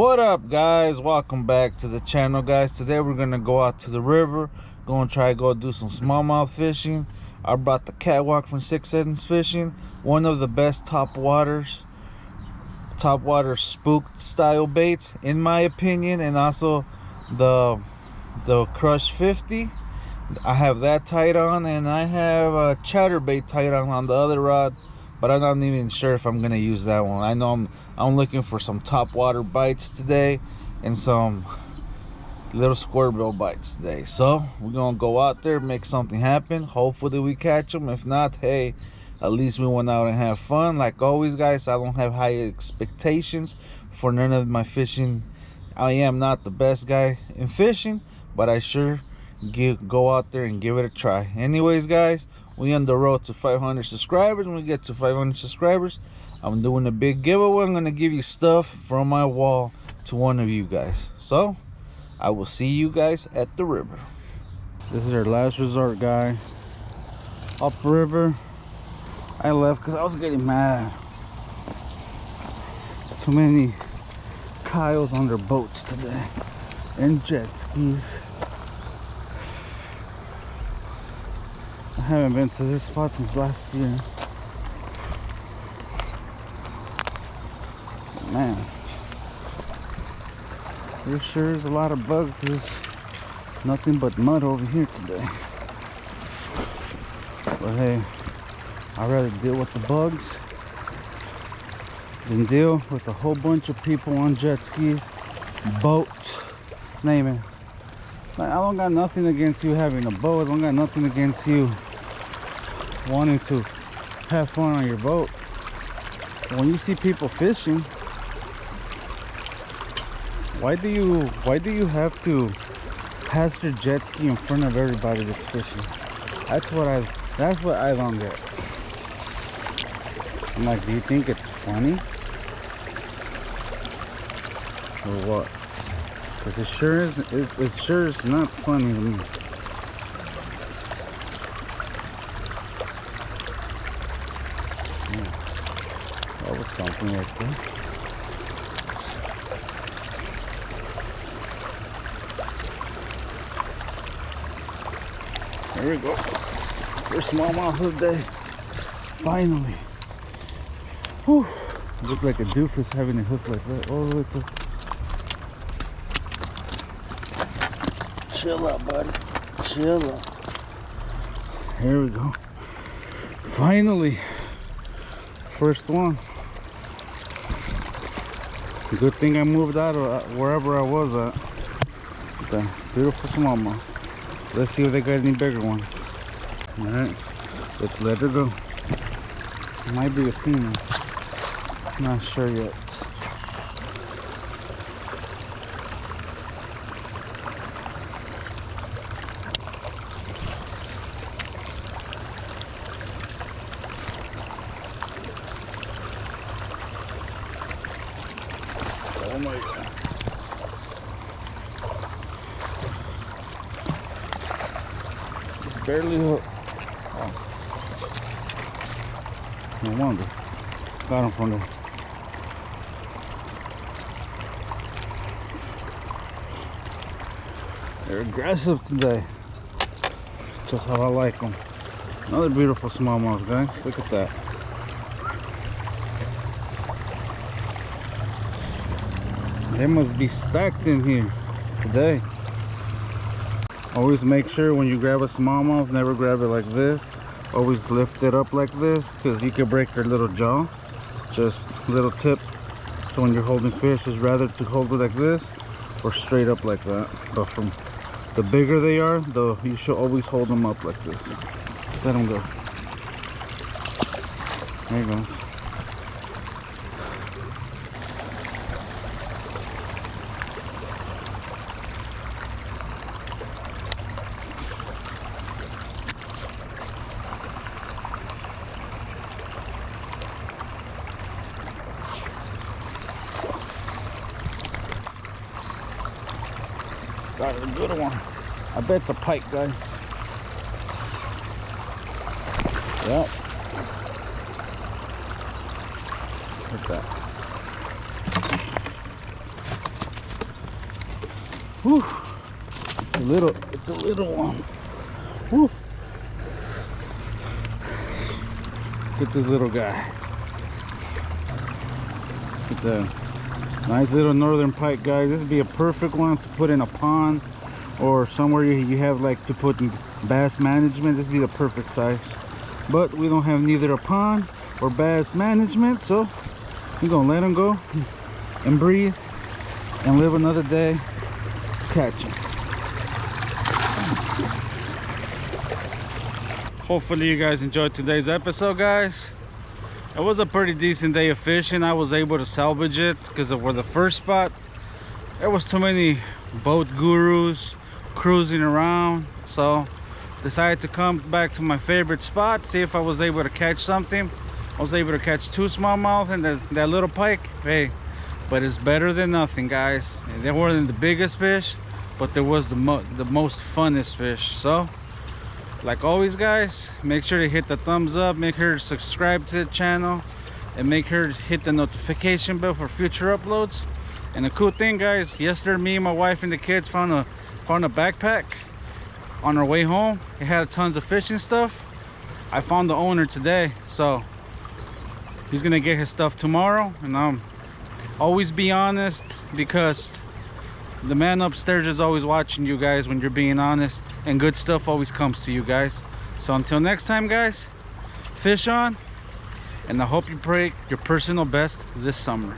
What up, guys? Welcome back to the channel, guys. Today we're gonna go out to the river, go do some smallmouth fishing. I brought the catwalk from 6 Seconds Fishing, one of the best top water spook style baits in my opinion, and also the Crush 50. I have that tied on, and I have a chatterbait tied on the other rod, but I'm not even sure if I'm gonna use that one. I know I'm looking for some top water bites today and some little squirrel bites today. So we're gonna go out there, make something happen. Hopefully we catch them. If not, hey, at least we went out and have fun. Like always, guys, I don't have high expectations for none of my fishing. I am not the best guy in fishing, but I sure go out there and give it a try. Anyways, guys, we on the road to 500 subscribers. When we get to 500 subscribers, I'm doing a big giveaway. I'm gonna give you stuff from my wall to one of you guys. So I will see you guys at the river. This is our last resort, guys. Upriver. I left because I was getting mad. Too many Kyles on their boats today and jet skis. I haven't been to this spot since last year. Man, there sure is a lot of bugs. There's nothing but mud over here today. But hey, I'd rather deal with the bugs than deal with a whole bunch of people on jet skis, boats, name it. Like, I don't got nothing against you having a boat. I don't got nothing against you wanting to have fun on your boat. But when you see people fishing, why do you have to pass your jet ski in front of everybody that's fishing? That's what I don't get. I'm like, do you think it's funny or what? Because it sure is not funny to me. Yeah. That was something right there. There we go. First smallmouth of the day. Finally. Whew. Look like a doofus having a hook like that all the way to. Chill out, buddy. Chill out. Here we go. Finally. First one. Good thing I moved out of wherever I was at. Okay. Beautiful smallmouth. Let's see if they got any bigger ones. Alright. Let's let her go. Might be a female. Not sure yet. Oh my God. Barely hooked. Oh. No wonder. Got him from there. They're aggressive today. Just how I like them. Another beautiful smallmouth, guys. Look at that. They must be stacked in here today. Always make sure when you grab a smallmouth, never grab it like this. Always lift it up like this, because you could break their little jaw. Just little tip. So when you're holding fish, is rather to hold it like this or straight up like that. But from the bigger they are, you should always hold them up like this. Let them go. There you go. Got a good one. I bet it's a pike, guys. Yep. Look at that. Whew. It's a little one. Whew. Look at this little guy. Look at the nice little northern pike, guys. This would be a perfect one to put in a pond or somewhere you have like to put in bass management. This would be the perfect size. But we don't have neither a pond or bass management, so we're gonna let him go and breathe and live another day catching. Hopefully you guys enjoyed today's episode, guys. It was a pretty decent day of fishing. I was able to salvage it because of where the first spot, there was too many boat gurus cruising around, so decided to come back to my favorite spot, see if I was able to catch something. I was able to catch 2 smallmouth and that little pike. Hey, but it's better than nothing, guys. They weren't the biggest fish, but there was the most funnest fish. So like always, guys, make sure to hit the thumbs up, make sure to subscribe to the channel, and make sure to hit the notification bell for future uploads. And the cool thing, guys, yesterday me and my wife and the kids found a backpack on our way home. It had tons of fishing stuff. I found the owner today, so he's gonna get his stuff tomorrow. And always be honest, because the man upstairs is always watching you guys when you're being honest, and good stuff always comes to you guys. So until next time, guys, fish on, and I hope you break your personal best this summer.